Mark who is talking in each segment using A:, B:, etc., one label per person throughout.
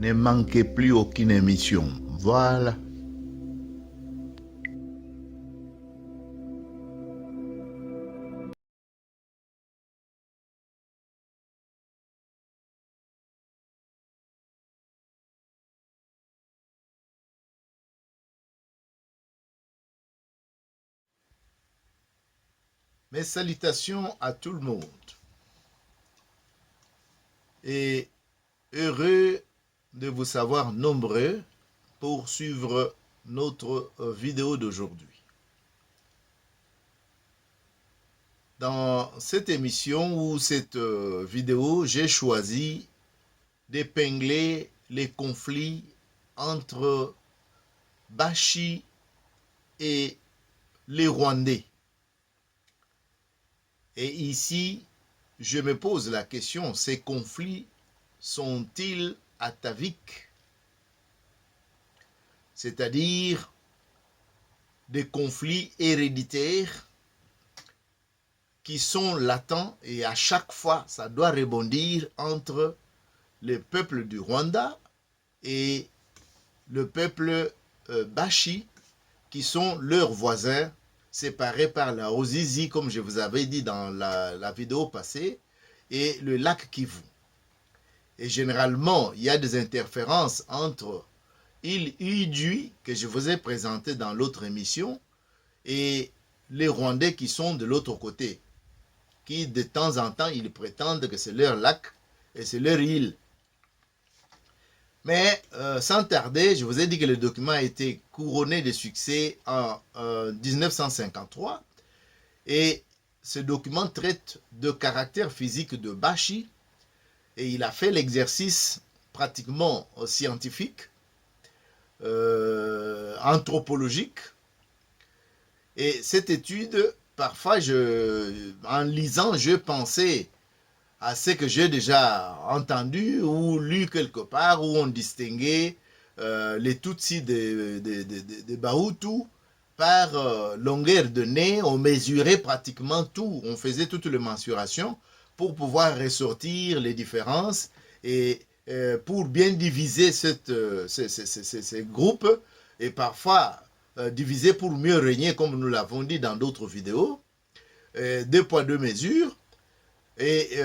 A: Ne manquez plus aucune émission. Voilà. Mes salutations à tout le monde et heureux de vous savoir nombreux pour suivre notre vidéo d'aujourd'hui. Dans cette émission ou cette vidéo, j'ai choisi d'épingler les conflits entre Bashi et les Rwandais. Et ici, je me pose la question, ces conflits sont-ils ataviques? C'est-à-dire des conflits héréditaires qui sont latents et à chaque fois, ça doit rebondir entre le peuple du Rwanda et le peuple Bashi, qui sont leurs voisins, séparés par la Ruzizi, comme je vous avais dit dans la vidéo passée, et le lac Kivu. Et généralement, il y a des interférences entre l'île Idui, que je vous ai présenté dans l'autre émission, et les Rwandais qui sont de l'autre côté, qui de temps en temps, ils prétendent que c'est leur lac et c'est leur île. Mais sans tarder, je vous ai dit que le document a été couronné de succès en 1953 et ce document traite de caractère physique de Bashi et il a fait l'exercice pratiquement scientifique, anthropologique. Et cette étude, parfois, en lisant, je pensais à ce que j'ai déjà entendu ou lu quelque part où on distinguait les Tutsis des Bahutu par longueur de nez, on mesurait pratiquement tout, on faisait toute la mensuration pour pouvoir ressortir les différences et pour bien diviser ces groupes et parfois diviser pour mieux régner comme nous l'avons dit dans d'autres vidéos, deux poids deux mesures, et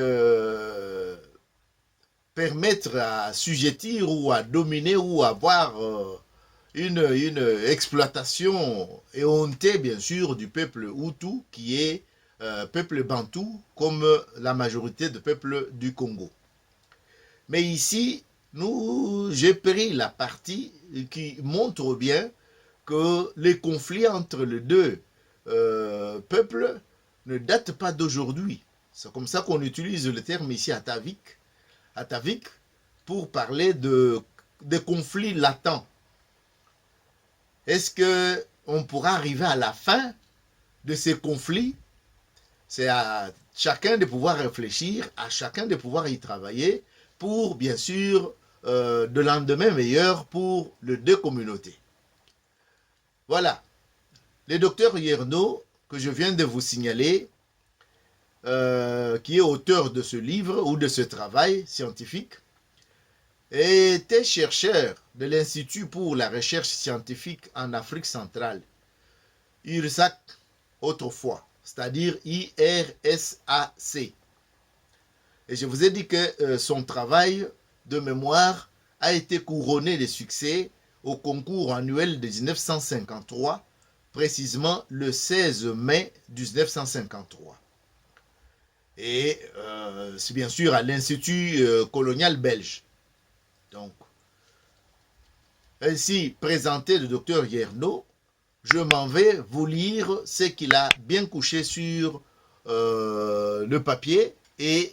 A: permettre à sujettir ou à dominer ou avoir une exploitation éhontée bien sûr du peuple Hutu qui est peuple bantou comme la majorité des peuples du Congo. Mais ici, j'ai pris la partie qui montre bien que les conflits entre les deux peuples ne datent pas d'aujourd'hui. C'est comme ça qu'on utilise le terme ici atavique, pour parler de conflits latents. Est-ce qu'on pourra arriver à la fin de ces conflits? C'est à chacun de pouvoir réfléchir, à chacun de pouvoir y travailler pour, bien sûr, de lendemain meilleur pour les deux communautés. Voilà. Le docteur Yerno, que je viens de vous signaler, qui est auteur de ce livre ou de ce travail scientifique, était chercheur de l'Institut pour la recherche scientifique en Afrique centrale, IRSAC autrefois, c'est-à-dire IRSAC. Et je vous ai dit que son travail de mémoire a été couronné de succès au concours annuel de 1953, précisément le 16 mai 1953. Et c'est bien sûr à l'Institut colonial belge. Donc, ainsi présenté le docteur Yerno, je m'en vais vous lire ce qu'il a bien couché sur le papier et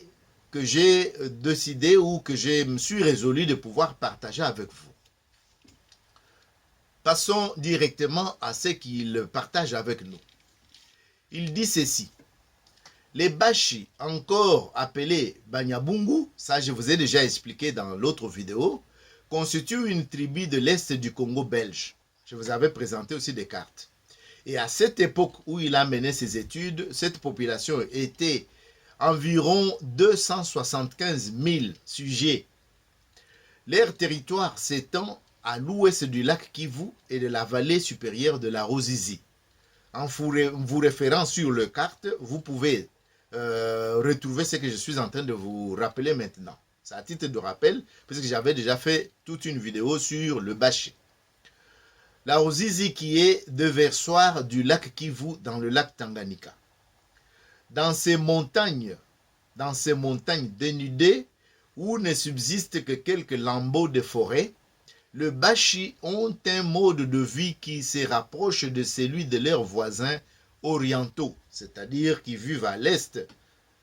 A: que j'ai décidé ou que je me suis résolu de pouvoir partager avec vous. Passons directement à ce qu'il partage avec nous. Il dit ceci. Les Bashi, encore appelés Banyabungu, ça je vous ai déjà expliqué dans l'autre vidéo, constituent une tribu de l'Est du Congo belge. Je vous avais présenté aussi des cartes. Et à cette époque où il a mené ses études, cette population était environ 275 000 sujets. Leur territoire s'étend à l'ouest du lac Kivu et de la vallée supérieure de la Ruzizi. En vous référant sur la carte, vous pouvez retrouver ce que je suis en train de vous rappeler maintenant. C'est à titre de rappel, parce que j'avais déjà fait toute une vidéo sur le Bashi. La Ruzizi qui est déversoir du lac Kivu dans le lac Tanganyika. Dans ces montagnes dénudées, où ne subsistent que quelques lambeaux de forêt, les Bashi ont un mode de vie qui se rapproche de celui de leurs voisins orientaux, c'est-à-dire qui vivent à l'est,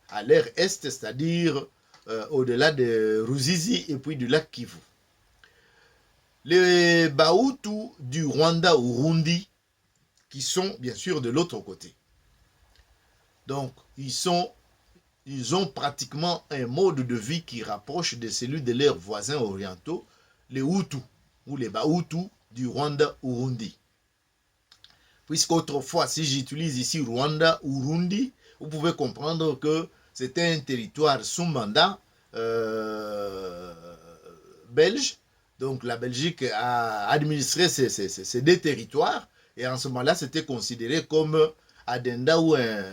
A: à l'air est, c'est-à-dire au-delà de Ruzizi et puis du lac Kivu. Les Bahutu du Rwanda ou Rundi, qui sont bien sûr de l'autre côté. Donc, ils ont pratiquement un mode de vie qui rapproche de celui de leurs voisins orientaux, les Hutus ou les Bahutu du Rwanda ou Rundi. Puisqu'autrefois, si j'utilise ici Rwanda ou Rundi, vous pouvez comprendre que c'était un territoire sous mandat belge. Donc la Belgique a administré ces deux territoires et en ce moment-là, c'était considéré comme addenda ou un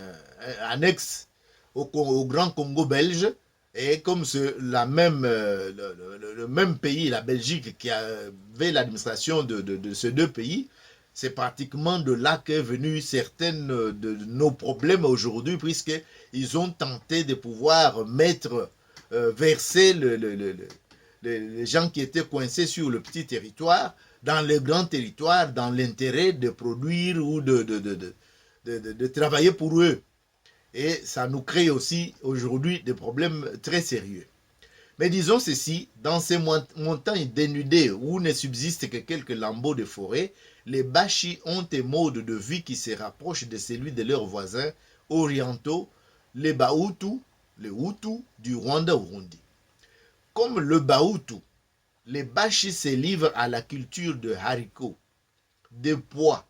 A: annexe au Grand Congo belge. Et comme le même pays, la Belgique, qui avait l'administration de ces deux pays, c'est pratiquement de là qu'est venu certains de nos problèmes aujourd'hui, puisqu'ils ont tenté de pouvoir verser les gens qui étaient coincés sur le petit territoire dans le grand territoire, dans l'intérêt de produire ou de travailler pour eux. Et ça nous crée aussi aujourd'hui des problèmes très sérieux. Mais disons ceci, dans ces montagnes dénudées où ne subsistent que quelques lambeaux de forêt, les Bashi ont un mode de vie qui se rapproche de celui de leurs voisins orientaux, les Bahutu, les Hutus du Rwanda ou Rundi. Comme le Bahutu, les Bashi se livrent à la culture de haricots, des pois,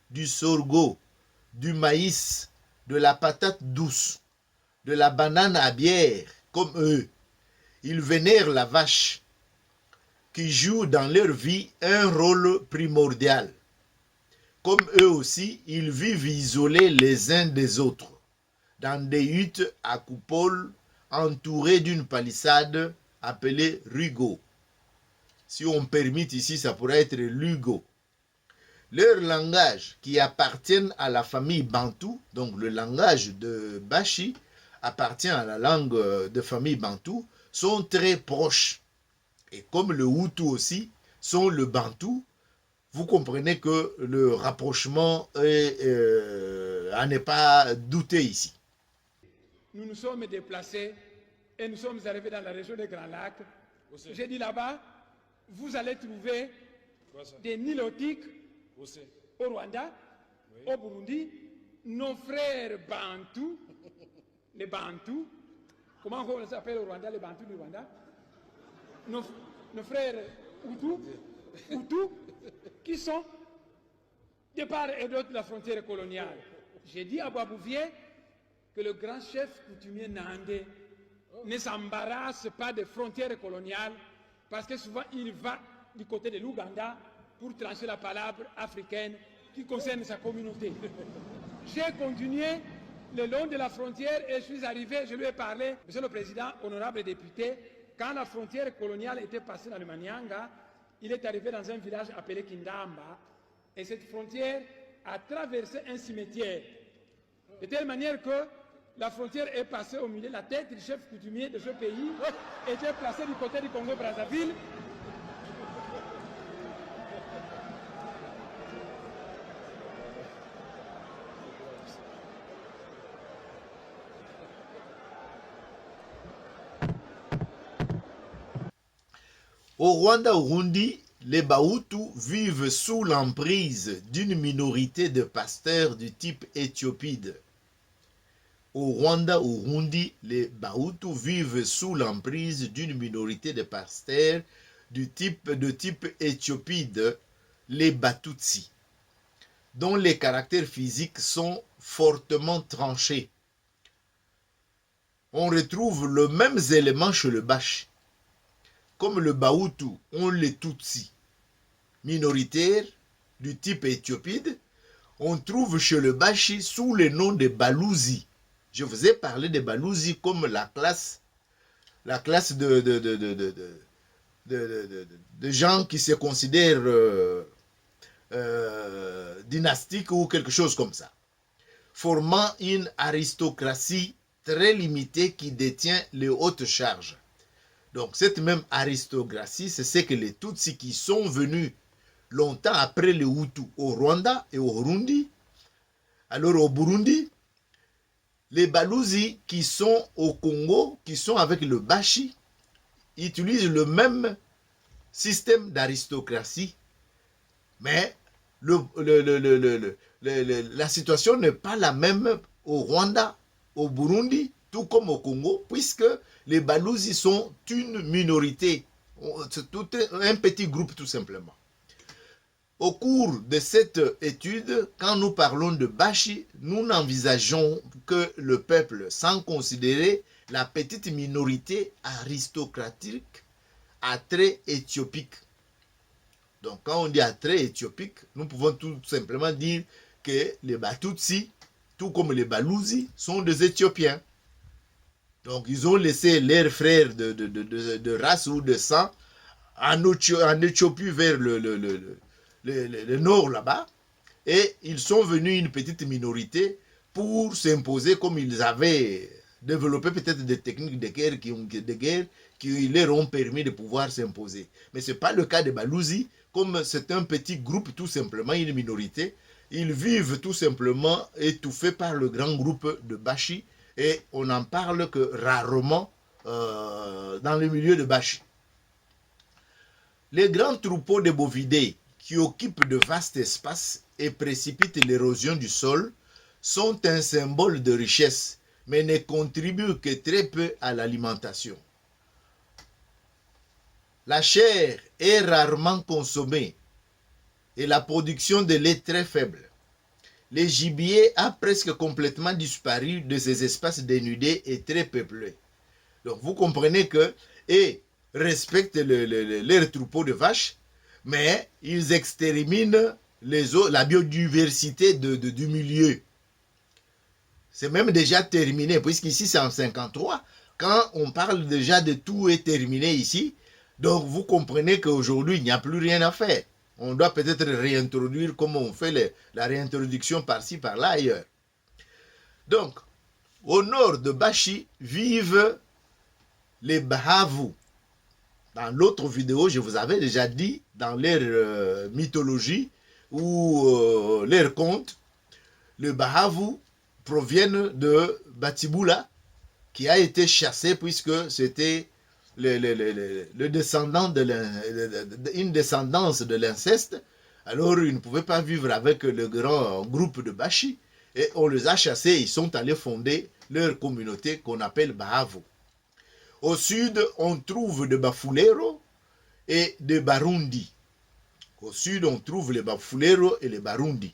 A: du sorgho, du maïs, de la patate douce, de la banane à bière, comme eux. Ils vénèrent la vache, qui joue dans leur vie un rôle primordial. Comme eux aussi, ils vivent isolés les uns des autres, dans des huttes à coupoles entourées d'une palissade appelée rugo. Si on permet ici, ça pourrait être lugo. Leur langage, qui appartient à la famille bantou, donc le langage de Bashi appartient à la langue de famille bantou, sont très proches. Et comme le Hutu aussi sont le bantou, vous comprenez que le rapprochement n'est pas douté ici.
B: Nous nous sommes déplacés et nous sommes arrivés dans la région des Grands Lacs. J'ai dit là-bas, vous allez trouver des Nilotiques au Rwanda, au Burundi, nos frères Bantous, les Bantous, comment on les appelle au Rwanda, les Bantous du Rwanda, nos frères Hutus, qui sont de part et d'autre de la frontière coloniale. J'ai dit à Boisbouvier que le grand chef coutumier Nandé ne s'embarrasse pas des frontières coloniales parce que souvent il va du côté de l'Ouganda pour trancher la palabre africaine qui concerne sa communauté. J'ai continué le long de la frontière et je suis arrivé, je lui ai parlé, Monsieur le Président, honorable député, quand la frontière coloniale était passée dans le Manianga, il est arrivé dans un village appelé Kindamba et cette frontière a traversé un cimetière de telle manière que la frontière est passée au milieu, la tête du chef coutumier de ce pays était placée du côté du Congo-Brazzaville.
A: Au Rwanda-Urundi, les Bahutus vivent sous l'emprise d'une minorité de pasteurs du type éthiopide. Au Rwanda-Urundi, les Bahutus vivent sous l'emprise d'une minorité de pasteurs de type éthiopide, les Batutsi, dont les caractères physiques sont fortement tranchés. On retrouve les mêmes éléments chez le Bashi. comme le Bahutu ont les Tutsis minoritaires du type éthiopide, on trouve chez le Bashi sous le nom de Balouzi. Je vous ai parlé de Balouzi comme la classe de gens qui se considèrent dynastiques ou quelque chose comme ça, formant une aristocratie très limitée qui détient les hautes charges. Donc cette même aristocratie, c'est ce que les Tutsis qui sont venus longtemps après les Hutus au Rwanda et au Burundi. Alors au Burundi, les Balouzi qui sont au Congo, qui sont avec le Bashi, utilisent le même système d'aristocratie, mais la situation n'est pas la même au Rwanda, au Burundi, tout comme au Congo, puisque les Balouzi sont une minorité, c'est tout un petit groupe tout simplement. Au cours de cette étude, quand nous parlons de Bashi, nous n'envisageons que le peuple sans considérer la petite minorité aristocratique à trait éthiopique. Donc quand on dit à trait éthiopique, nous pouvons tout simplement dire que les Batutsi, tout comme les Balouzi, sont des Éthiopiens. Donc ils ont laissé leurs frères de race ou de sang en Éthiopie vers le nord là-bas, et ils sont venus une petite minorité pour s'imposer, comme ils avaient développé peut-être des techniques de guerre qui leur ont permis de pouvoir s'imposer. Mais ce n'est pas le cas des Balouzi, comme c'est un petit groupe, tout simplement une minorité, ils vivent tout simplement étouffés par le grand groupe de Bashi, et on n'en parle que rarement dans le milieu de Bashi. Les grands troupeaux de bovidés qui occupent de vastes espaces et précipitent l'érosion du sol sont un symbole de richesse, mais ne contribuent que très peu à l'alimentation. La chair est rarement consommée et la production de lait très faible. Le gibier a presque complètement disparu de ces espaces dénudés et très peuplés. Donc vous comprenez que respectent leurs troupeaux de vaches, mais ils exterminent la biodiversité du milieu. C'est même déjà terminé, puisqu'ici c'est en 1953. Quand on parle déjà de tout est terminé ici, donc vous comprenez qu'aujourd'hui il n'y a plus rien à faire. On doit peut-être réintroduire comme on fait la réintroduction par-ci, par-là, ailleurs. Donc, au nord de Bashi vivent les Bahavu. Dans l'autre vidéo, je vous avais déjà dit, dans leur mythologie ou leur conte, les Bahavu proviennent de Batibula, qui a été chassé puisque c'était le descendant une descendance de l'inceste. Alors ils ne pouvaient pas vivre avec le grand groupe de Bashi, et on les a chassés, ils sont allés fonder leur communauté qu'on appelle Bahavu. Au sud, on trouve des Bafulero et des Barundi. Au sud, on trouve les Bafulero et les Barundi.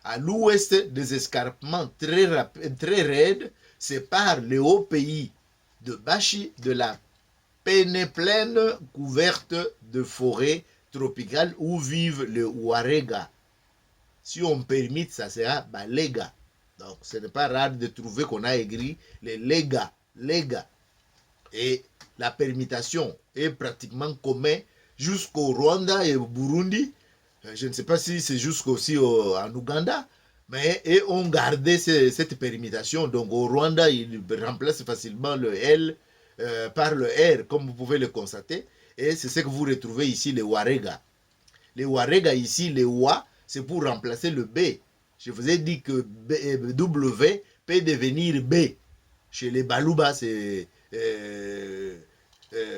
A: À l'ouest, des escarpements très raides séparent le haut pays de Bashi de la plaine couverte de forêts tropicales où vivent les Warega. Si on permet, ça sera Balega. Donc, ce n'est pas rare de trouver qu'on a écrit les Lega. Et la permutation est pratiquement commune jusqu'au Rwanda et au Burundi. Je ne sais pas si c'est jusqu'aussi en Ouganda, mais on gardait cette permutation. Donc au Rwanda, il remplace facilement le L par le R, comme vous pouvez le constater. Et c'est ce que vous retrouvez ici, les Warega. Les Warega ici, les Wa, c'est pour remplacer le B. Je vous ai dit que W peut devenir B. Chez les Baluba, c'est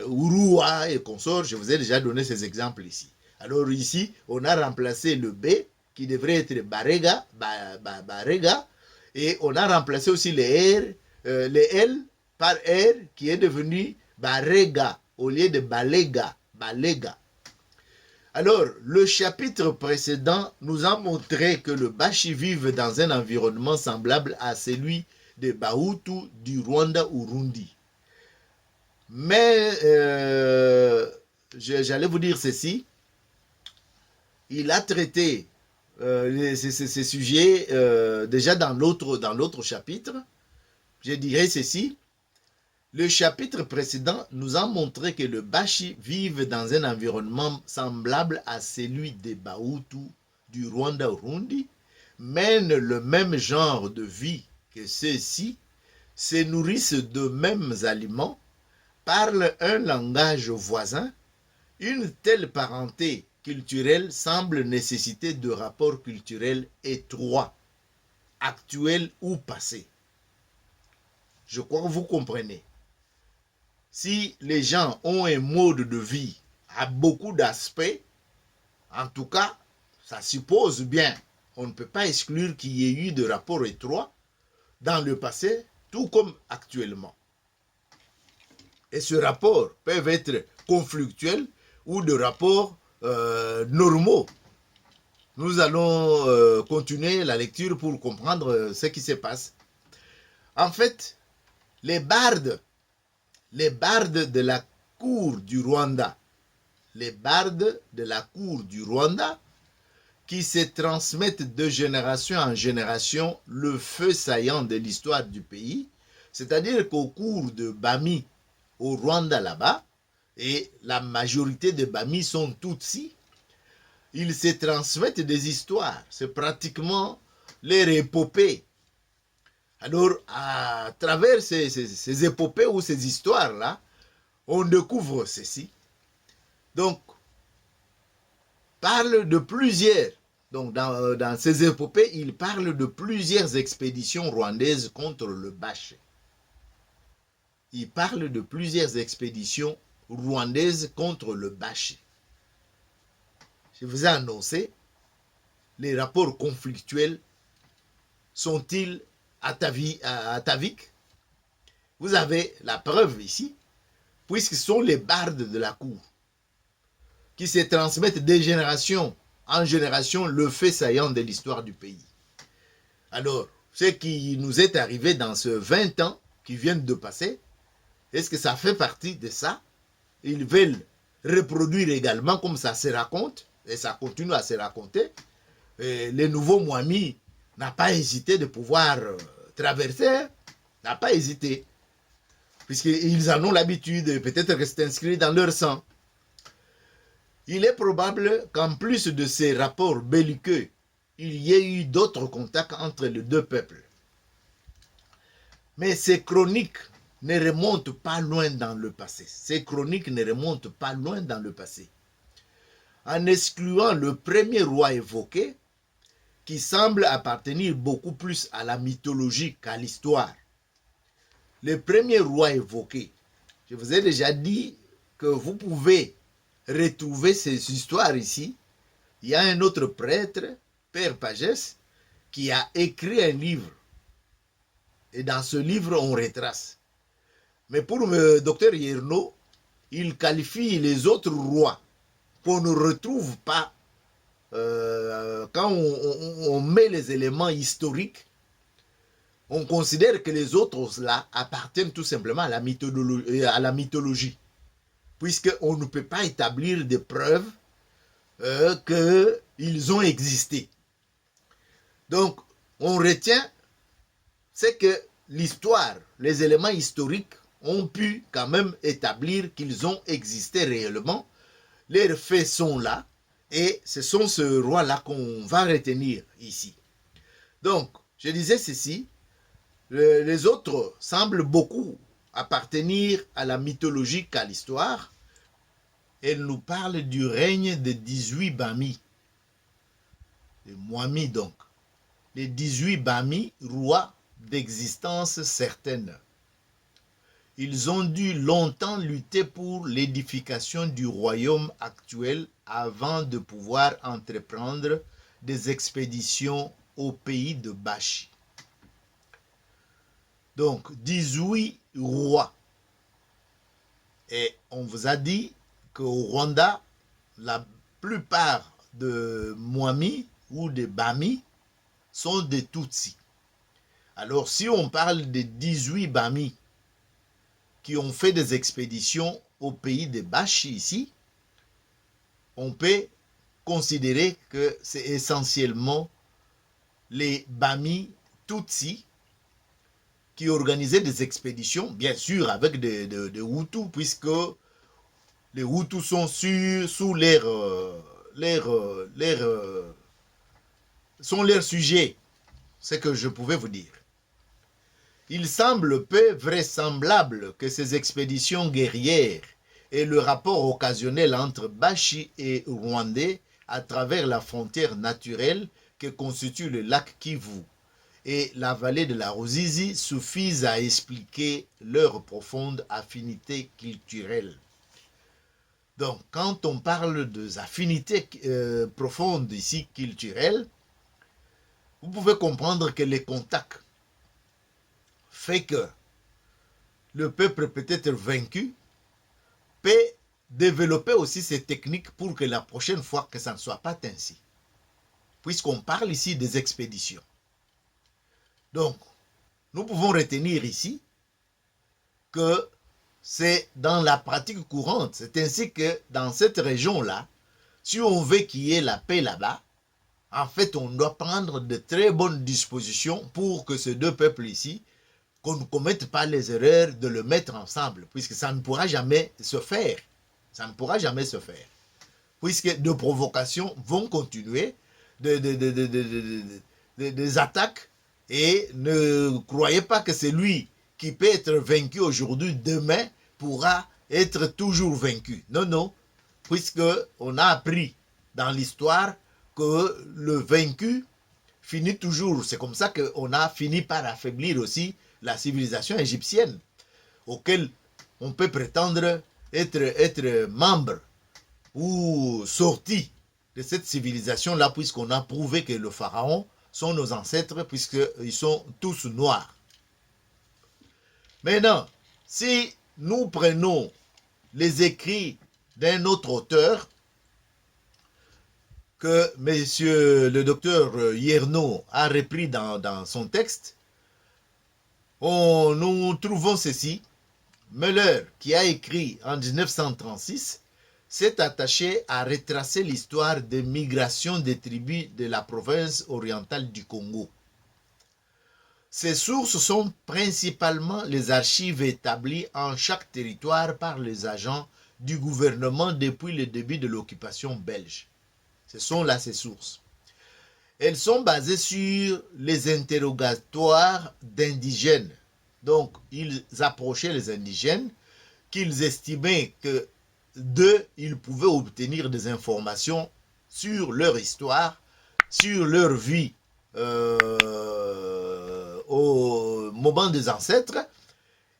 A: Urua et consorts. Je vous ai déjà donné ces exemples ici. Alors ici, on a remplacé le B qui devrait être Barega, Barega, et on a remplacé aussi les L par R qui est devenu Barega au lieu de Balega, Balega. Alors, le chapitre précédent nous a montré que le Bashi vive dans un environnement semblable à celui des Bahutu du Rwanda Urundi. Mais j'allais vous dire ceci. Il a traité ces sujets déjà dans l'autre chapitre. Je dirais ceci. Le chapitre précédent nous a montré que le Bashi vivent dans un environnement semblable à celui des Bahutu du Rwanda-Urundi, mènent le même genre de vie que ceux-ci, se nourrissent de mêmes aliments, parlent un langage voisin. Une telle parenté culturelle semble nécessiter de rapports culturels étroits, actuels ou passés. Je crois que vous comprenez. Si les gens ont un mode de vie à beaucoup d'aspects, en tout cas, ça suppose bien, on ne peut pas exclure qu'il y ait eu de rapports étroits dans le passé, tout comme actuellement. Et ce rapport peuvent être conflictuels ou de rapports normaux. Nous allons continuer la lecture pour comprendre ce qui se passe. En fait, les bardes de la cour du Rwanda, les bardes de la cour du Rwanda, qui se transmettent de génération en génération le feu saillant de l'histoire du pays, c'est-à-dire qu'au cours de Bami, au Rwanda là-bas, et la majorité des Bami sont Tutsis, ils se transmettent des histoires, c'est pratiquement leur épopée. Alors, à travers ces épopées ou ces histoires-là, on découvre ceci. Donc, parle de plusieurs, donc dans ces épopées, il parle de plusieurs expéditions rwandaises contre le Baché. Il parle de plusieurs expéditions rwandaises contre le Baché. Je vous ai annoncé, les rapports conflictuels sont-ils ataviques? Vous avez la preuve ici, puisque ce sont les bardes de la cour qui se transmettent de génération en génération le fait saillant de l'histoire du pays. Alors, ce qui nous est arrivé dans ce 20 ans qui viennent de passer, est-ce que ça fait partie de ça? Ils veulent reproduire également comme ça se raconte, et ça continue à se raconter. Et les nouveaux Mwami n'ont pas hésité de pouvoir traverser, n'a pas hésité, puisqu'ils en ont l'habitude, peut-être que c'est inscrit dans leur sang. Il est probable qu'en plus de ces rapports belliqueux, il y ait eu d'autres contacts entre les deux peuples. Mais ces chroniques ne remontent pas loin dans le passé. Ces chroniques ne remontent pas loin dans le passé. En excluant le premier roi évoqué, qui semble appartenir beaucoup plus à la mythologie qu'à l'histoire. Le premier roi évoqué, je vous ai déjà dit que vous pouvez retrouver ces histoires ici. Il y a un autre prêtre, Père Pagès, qui a écrit un livre. Et dans ce livre, on retrace. Mais pour le docteur Yerno, il qualifie les autres rois qu'on ne retrouve pas quand on met les éléments historiques. On considère que les autres là appartiennent tout simplement à la mythologie, puisqu'on ne peut pas établir des preuves qu'ils ont existé. Donc, on retient, c'est que l'histoire, les éléments historiques ont pu quand même établir qu'ils ont existé réellement. Les faits sont là, et ce sont ce roi-là qu'on va retenir ici. Donc, je disais ceci, les autres semblent beaucoup appartenir à la mythologie qu'à l'histoire. Elle nous parle du règne des 18 Bami, les Mwami donc. Les 18 Bami, rois d'existence certaine. Ils ont dû longtemps lutter pour l'édification du royaume actuel avant de pouvoir entreprendre des expéditions au pays de Bashi. Donc, 18 rois. Et on vous a dit qu'au Rwanda, la plupart de Mwami ou de Bami sont des Tutsis. Alors, si on parle de 18 Bami qui ont fait des expéditions au pays de Bashi ici, on peut considérer que c'est essentiellement les Bami Tutsi qui organisaient des expéditions, bien sûr avec des Hutus, puisque les Hutus sont sous sont leurs sujets, c'est ce que je pouvais vous dire. Il semble peu vraisemblable que ces expéditions guerrières et le rapport occasionnel entre Bashi et Rwandais à travers la frontière naturelle que constitue le lac Kivu et la vallée de la Ruzizi suffisent à expliquer leur profonde affinité culturelle. Donc, quand on parle des affinités profondes ici culturelles, vous pouvez comprendre que les contacts fait que le peuple peut être vaincu, peut développer aussi ces techniques pour que la prochaine fois que ça ne soit pas ainsi. Puisqu'on parle ici des expéditions. Donc, nous pouvons retenir ici que c'est dans la pratique courante, c'est ainsi que dans cette région-là, si on veut qu'il y ait la paix là-bas, en fait, on doit prendre de très bonnes dispositions pour que ces deux peuples ici, qu'on ne commette pas les erreurs de le mettre ensemble, puisque ça ne pourra jamais se faire. Ça ne pourra jamais se faire. Puisque de provocations vont continuer, des attaques, et ne croyez pas que c'est lui qui peut être vaincu aujourd'hui, demain, pourra être toujours vaincu. Non, non, puisque on a appris dans l'histoire que le vaincu finit toujours. C'est comme ça qu'on a fini par affaiblir aussi la civilisation égyptienne, auquel on peut prétendre être membre ou sorti de cette civilisation-là, puisqu'on a prouvé que le pharaon sont nos ancêtres, puisqu'ils sont tous noirs. Maintenant, si nous prenons les écrits d'un autre auteur, que monsieur le docteur Yerno a repris dans son texte, nous trouvons ceci. Müller, qui a écrit en 1936, s'est attaché à retracer l'histoire des migrations des tribus de la province orientale du Congo. Ces sources sont principalement les archives établies en chaque territoire par les agents du gouvernement depuis le début de l'occupation belge. Ce sont là ces sources. Elles sont basées sur les interrogatoires d'indigènes. Donc, ils approchaient les indigènes, qu'ils estimaient que d'eux, ils pouvaient obtenir des informations sur leur histoire, sur leur vie au moment des ancêtres.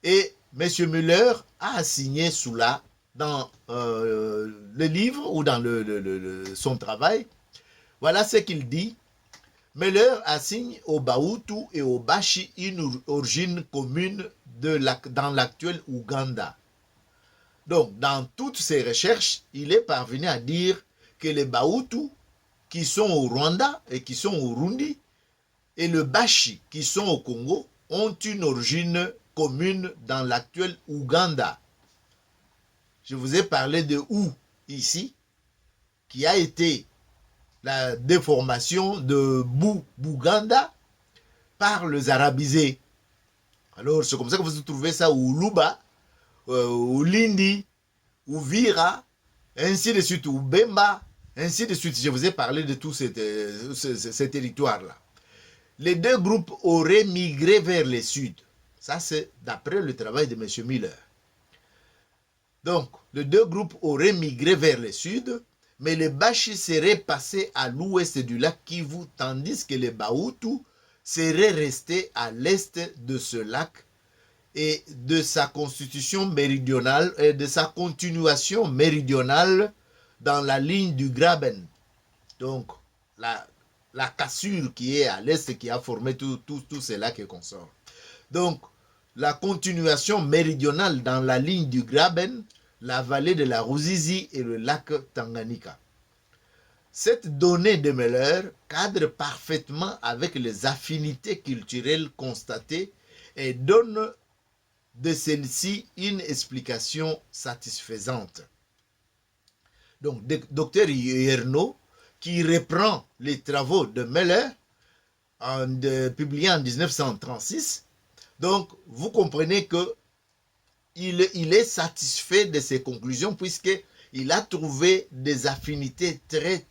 A: Et M. Müller a assigné cela dans le livre ou dans son travail. Voilà ce qu'il dit. Müller assigne au Bahutu et au Bashi une origine commune dans l'actuel Ouganda. Donc, dans toutes ses recherches, il est parvenu à dire que les Bahutu, qui sont au Rwanda et qui sont au Burundi, et le Bashi, qui sont au Congo, ont une origine commune dans l'actuel Ouganda. Je vous ai parlé de Ou ici, qui a été la déformation de Bouganda par les arabisés. Alors, c'est comme ça que vous trouvez ça au Luba, au Lindi, au Vira, ainsi de suite, au Bemba, ainsi de suite. Je vous ai parlé de tous ces territoires-là. Les deux groupes auraient migré vers le sud. Ça, c'est d'après le travail de M. Müller. Donc, les deux groupes auraient migré vers le sud, mais les Bashi seraient passés à l'ouest du lac Kivu, tandis que les Bahutu seraient restés à l'est de ce lac et de sa constitution méridionale et de sa continuation méridionale dans la ligne du Graben. Donc, la cassure qui est à l'est qui a formé tout ces lacs et consorts. Donc, la continuation méridionale dans la ligne du Graben, la vallée de la Ruzizi et le lac Tanganyika. Cette donnée de Müller cadre parfaitement avec les affinités culturelles constatées et donne de celle-ci une explication satisfaisante. Donc, Dr Yerno, qui reprend les travaux de Meller, publiés en 1936, donc vous comprenez que il est satisfait de ses conclusions puisqu'il a trouvé des affinités très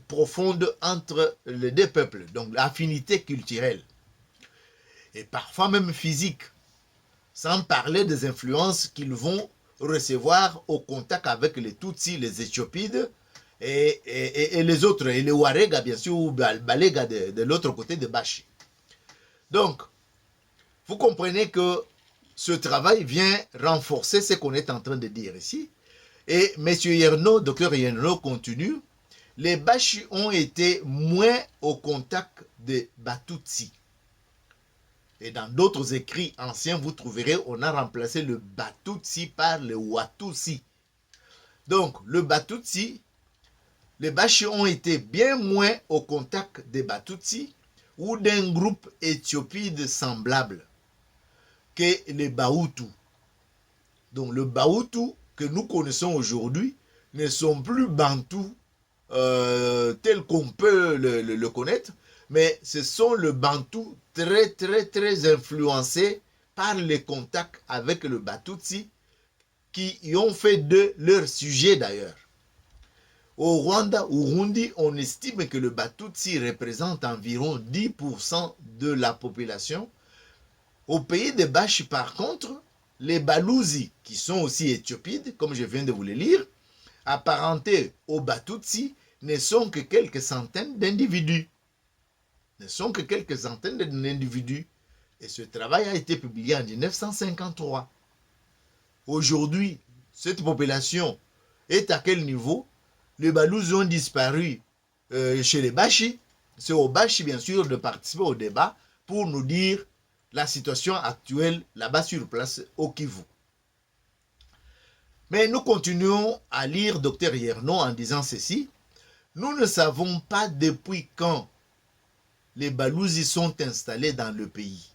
A: profondes entre les deux peuples, donc l'affinité culturelle et parfois même physique, sans parler des influences qu'ils vont recevoir au contact avec les Tutsis, les Éthiopides et les autres, et les Warega bien sûr, ou Balega de l'autre côté de Bashi. Donc, vous comprenez que ce travail vient renforcer ce qu'on est en train de dire ici. Et M. Yerno, Dr Yerno continue, les Bashi ont été moins au contact des Batutsi. Et dans d'autres écrits anciens, vous trouverez, on a remplacé le Batutsi par le Watusi. Donc, le Batutsi, les Bashi ont été bien moins au contact des Batutsi ou d'un groupe éthiopide semblable que les Bahutu. Donc, le Bahutu que nous connaissons aujourd'hui ne sont plus Bantous tels qu'on peut le connaître, mais ce sont le Bantou très influencés par les contacts avec le Batutsi qui y ont fait de leur sujet d'ailleurs. Au Rwanda, au Burundi, on estime que le Batutsi représente environ 10% de la population. Au pays des Bashi, par contre, les Balouzi, qui sont aussi éthiopides, comme je viens de vous le lire, apparentés aux Batutsi, ne sont que quelques centaines d'individus. Ne sont que quelques centaines d'individus. Et ce travail a été publié en 1953. Aujourd'hui, cette population est à quel niveau? Les Balouzi ont disparu chez les Bashi. C'est aux Bashi, bien sûr, de participer au débat pour nous dire la situation actuelle là-bas sur place au Kivu. Mais nous continuons à lire Dr Yerno en disant ceci. Nous ne savons pas depuis quand les Balouzi sont installés dans le pays.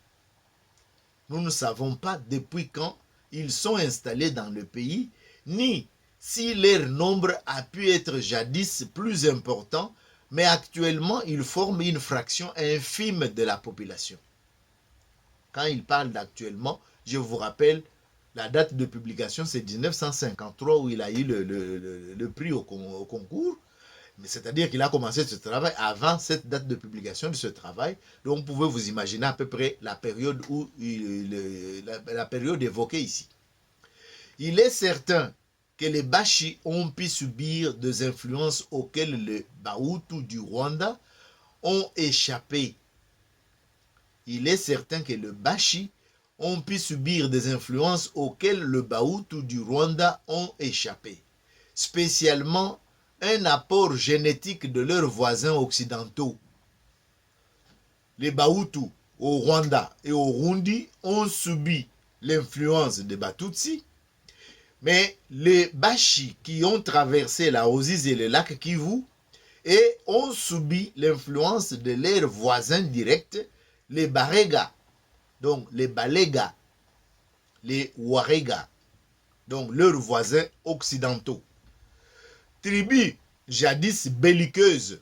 A: Nous ne savons pas depuis quand ils sont installés dans le pays, ni si leur nombre a pu être jadis plus important, mais actuellement ils forment une fraction infime de la population. Quand il parle d'actuellement, je vous rappelle, la date de publication c'est 1953 où il a eu le prix au concours. Mais c'est-à-dire qu'il a commencé ce travail avant cette date de publication de ce travail. Donc, vous pouvez vous imaginer à peu près la période, la période évoquée ici. Il est certain que les Bashi ont pu subir des influences auxquelles les Bahutu du Rwanda ont échappé. Il est certain que les Bashi ont pu subir des influences auxquelles les Bahutu du Rwanda ont échappé. Spécialement un apport génétique de leurs voisins occidentaux. Les Bahutu au Rwanda et au Burundi ont subi l'influence des Batutsi, mais les Bashi qui ont traversé la Ruzizi et le lac Kivu et ont subi l'influence de leurs voisins directs, les Barega, donc les Balega, les Warega, donc leurs voisins occidentaux. Tribu jadis belliqueuse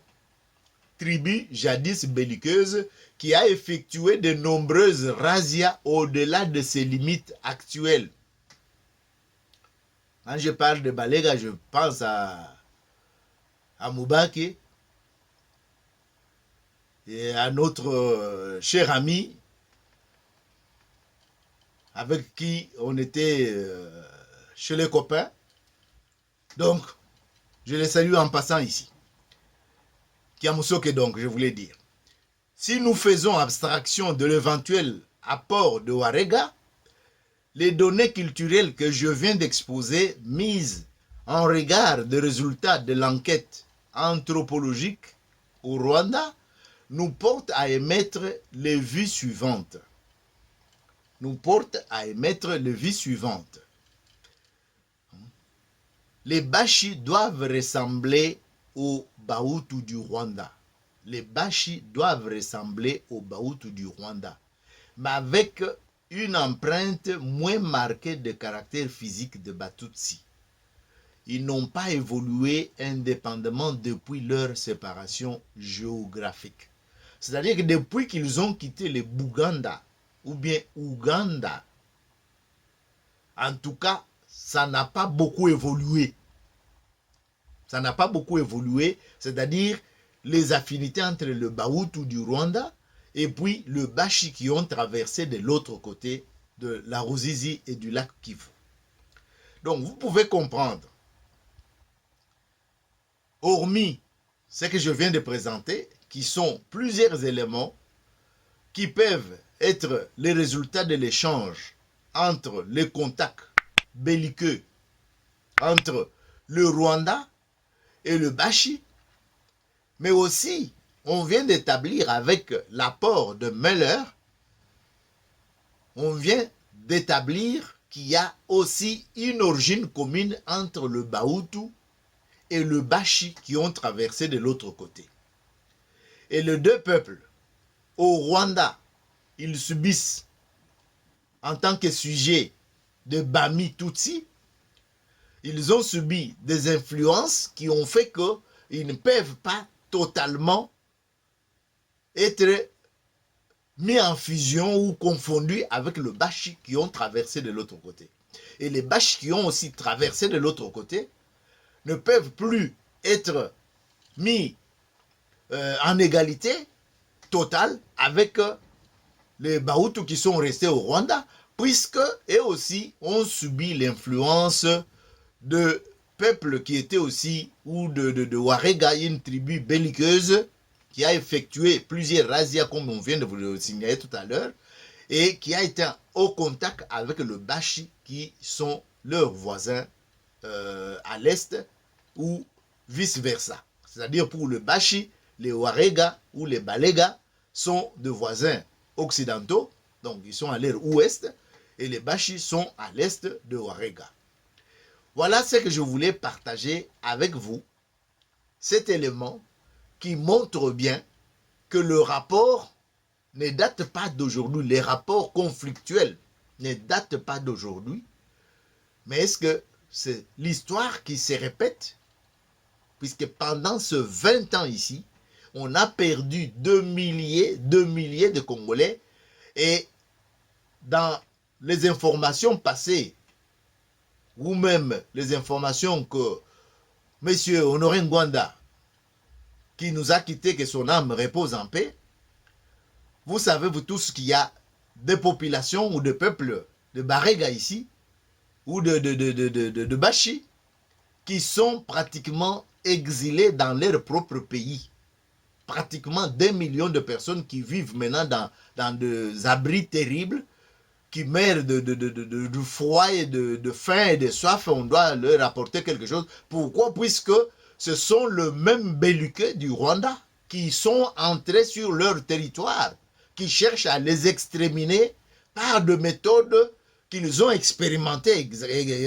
A: qui a effectué de nombreuses razzias au-delà de ses limites actuelles. Quand je parle de Balega, je pense à Moubake et à notre cher ami avec qui on était chez les copains. Donc, je les salue en passant ici. Kiamusoke donc, je voulais dire. Si nous faisons abstraction de l'éventuel apport de Warega, les données culturelles que je viens d'exposer, mises en regard des résultats de l'enquête anthropologique au Rwanda, nous portent à émettre les vues suivantes. Les Bashi doivent ressembler aux Bahutu du Rwanda. Les Bashi doivent ressembler aux Bahutu du Rwanda, mais avec une empreinte moins marquée de caractère physique de Batutsi. Ils n'ont pas évolué indépendamment depuis leur séparation géographique. C'est-à-dire que depuis qu'ils ont quitté les Buganda ou bien Ouganda, en tout cas, ça n'a pas beaucoup évolué. Ça n'a pas beaucoup évolué, c'est-à-dire les affinités entre le Bahutu du Rwanda et puis le Bashi qui ont traversé de l'autre côté de la Ruzizi et du lac Kivu. Donc vous pouvez comprendre, hormis ce que je viens de présenter, qui sont plusieurs éléments qui peuvent être les résultats de l'échange entre les contacts belliqueux entre le Rwanda et le Bashi, mais aussi on vient d'établir avec l'apport de Meller, on vient d'établir qu'il y a aussi une origine commune entre le Bahutu et le Bashi qui ont traversé de l'autre côté. Et les deux peuples, au Rwanda, ils subissent en tant que sujet de Bami Tutsi, ils ont subi des influences qui ont fait qu'ils ne peuvent pas totalement être mis en fusion ou confondus avec le Bashi qui ont traversé de l'autre côté. Et les Bashi qui ont aussi traversé de l'autre côté ne peuvent plus être mis en égalité totale avec les Bahutus qui sont restés au Rwanda, puisque eux aussi ont subi l'influence de peuples qui étaient aussi, ou de Warega, une tribu belliqueuse qui a effectué plusieurs razzias, comme on vient de vous le signaler tout à l'heure, et qui a été au contact avec le Bashi, qui sont leurs voisins à l'est, ou vice-versa. C'est-à-dire pour le Bashi, les Warega ou les Balega sont des voisins occidentaux, donc ils sont à l'air ouest, et les Bashi sont à l'est de Warega. Voilà ce que je voulais partager avec vous, cet élément qui montre bien que le rapport ne date pas d'aujourd'hui, les rapports conflictuels ne datent pas d'aujourd'hui, mais est-ce que c'est l'histoire qui se répète? Puisque pendant ce 20 ans ici, on a perdu 2 milliers de Congolais, et dans les informations passées, ou même les informations que M. Honoré Ngwanda, qui nous a quittés, que son âme repose en paix, vous savez vous tous qu'il y a des populations ou des peuples de Barega ici, ou de Bashi, qui sont pratiquement exilés dans leur propre pays. Pratiquement 2 millions de personnes qui vivent maintenant dans des abris terribles, qui meurent de froid et de faim et de soif. On doit leur apporter quelque chose. Pourquoi? Puisque ce sont les mêmes belliqueux du Rwanda qui sont entrés sur leur territoire, qui cherchent à les exterminer par des méthodes qu'ils ont expérimentées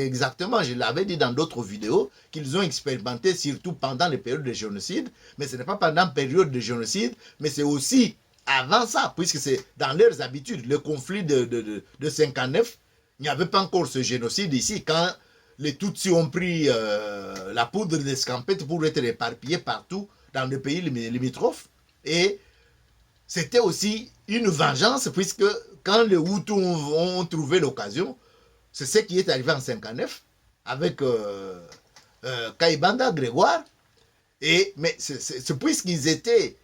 A: exactement. Je l'avais dit dans d'autres vidéos, qu'ils ont expérimenté surtout pendant les périodes de génocide, mais ce n'est pas pendant la période de génocide, mais c'est aussi avant ça, puisque c'est dans leurs habitudes. Le conflit de 59, il n'y avait pas encore ce génocide ici, quand les Tutsis ont pris la poudre d'escampette pour être éparpillés partout dans le pays limitrophe. Et c'était aussi une vengeance, puisque quand les Hutus ont trouvé l'occasion, c'est ce qui est arrivé en 59 avec Kaibanda Grégoire. Mais c'est puisqu'ils étaient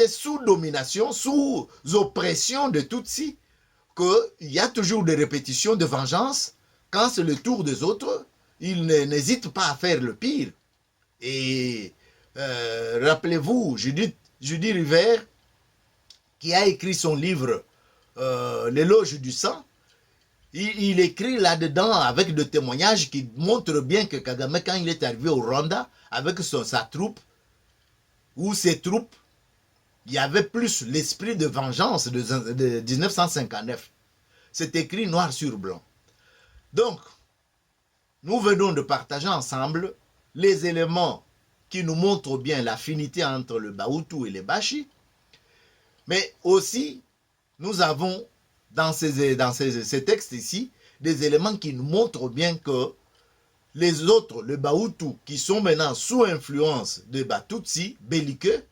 A: sous domination, sous oppression de Tutsis, qu'il y a toujours des répétitions de vengeance. Quand c'est le tour des autres, ils n'hésitent pas à faire le pire. Et rappelez-vous, Judy River, qui a écrit son livre L'éloge du sang, il écrit là-dedans avec des témoignages qui montrent bien que Kagame, quand il est arrivé au Rwanda, avec sa troupe, ou ses troupes, il y avait plus l'esprit de vengeance de 1959. C'est écrit noir sur blanc. Donc, nous venons de partager ensemble les éléments qui nous montrent bien l'affinité entre le Bahutu et le Bashi, mais aussi, nous avons dans ces textes ici, des éléments qui nous montrent bien que les autres, les Bahutu, qui sont maintenant sous influence de Batutsi, belliqueux,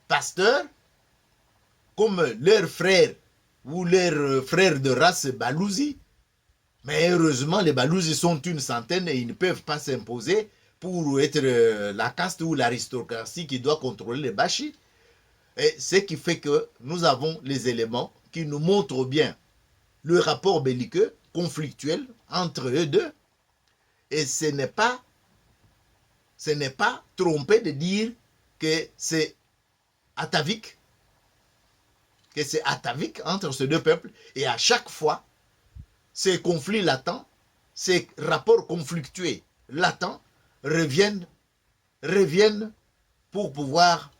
A: pasteurs, comme leurs frères ou leurs frères de race Balouzi, mais heureusement, les Balouzi sont une centaine et ils ne peuvent pas s'imposer pour être la caste ou l'aristocratie qui doit contrôler les Bashi. Et ce qui fait que nous avons les éléments qui nous montrent bien le rapport belliqueux, conflictuel entre eux deux. Et ce n'est pas trompé de dire que c'est atavique, entre ces deux peuples. Et à chaque fois, ces conflits latents, ces rapports conflictuels latents reviennent pour pouvoir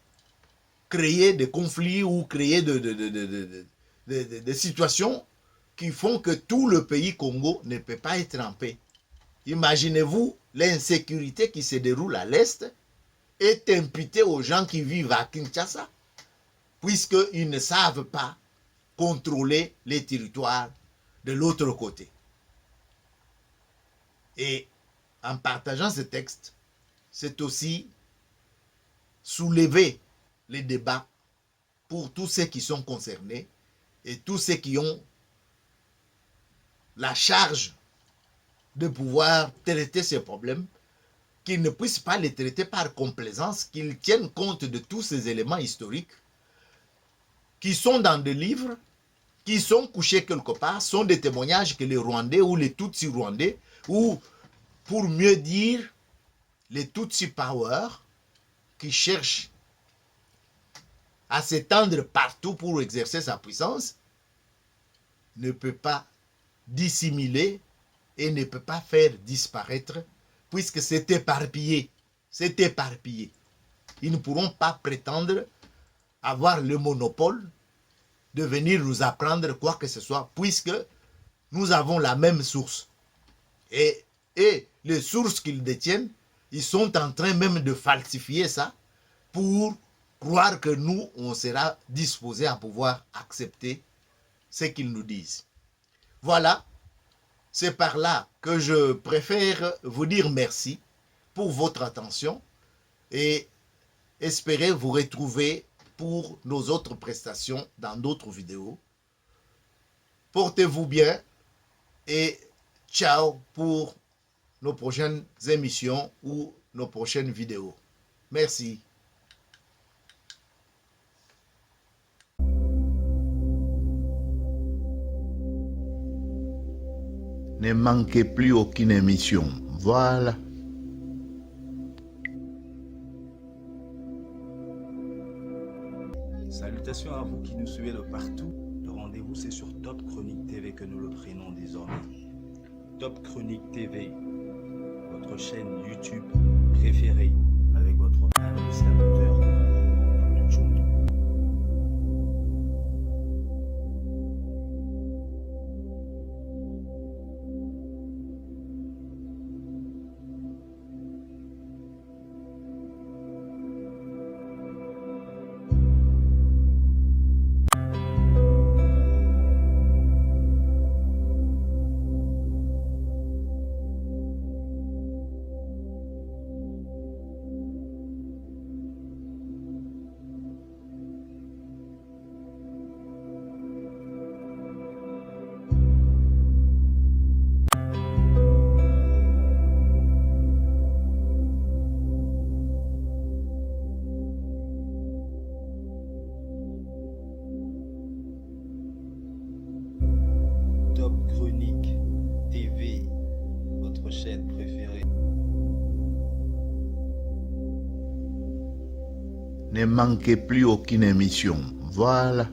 A: créer des conflits ou créer des situations qui font que tout le pays Congo ne peut pas être en paix. Imaginez-vous l'insécurité qui se déroule à l'Est est imputée aux gens qui vivent à Kinshasa, puisqu'ils ne savent pas contrôler les territoires de l'autre côté. Et en partageant ce texte, c'est aussi soulever les débats pour tous ceux qui sont concernés et tous ceux qui ont la charge de pouvoir traiter ces problèmes, qu'ils ne puissent pas les traiter par complaisance, qu'ils tiennent compte de tous ces éléments historiques qui sont dans des livres, qui sont couchés quelque part, sont des témoignages que les Rwandais ou les Tutsi rwandais, ou pour mieux dire, les Tutsi Power, qui cherchent à s'étendre partout pour exercer sa puissance, ne peut pas dissimuler et ne peut pas faire disparaître, puisque c'est éparpillé. C'est éparpillé. Ils ne pourront pas prétendre avoir le monopole de venir nous apprendre quoi que ce soit, puisque nous avons la même source. Et les sources qu'ils détiennent, ils sont en train même de falsifier ça pour croire que nous, on sera disposés à pouvoir accepter ce qu'ils nous disent. Voilà, c'est par là que je préfère vous dire merci pour votre attention et espérer vous retrouver pour nos autres prestations dans d'autres vidéos. Portez-vous bien et ciao pour nos prochaines émissions ou nos prochaines vidéos. Merci. Ne manquez plus aucune émission. Voilà.
C: Salutations à vous qui nous suivez de partout. Le rendez-vous, c'est sur Top Chronique TV que nous le prenons désormais. Top Chronique TV, votre chaîne YouTube préférée, avec votre analyste amateur du Tchoundo. Top Chronique TV, votre chaîne préférée.
A: Ne manquez plus aucune émission. Voilà.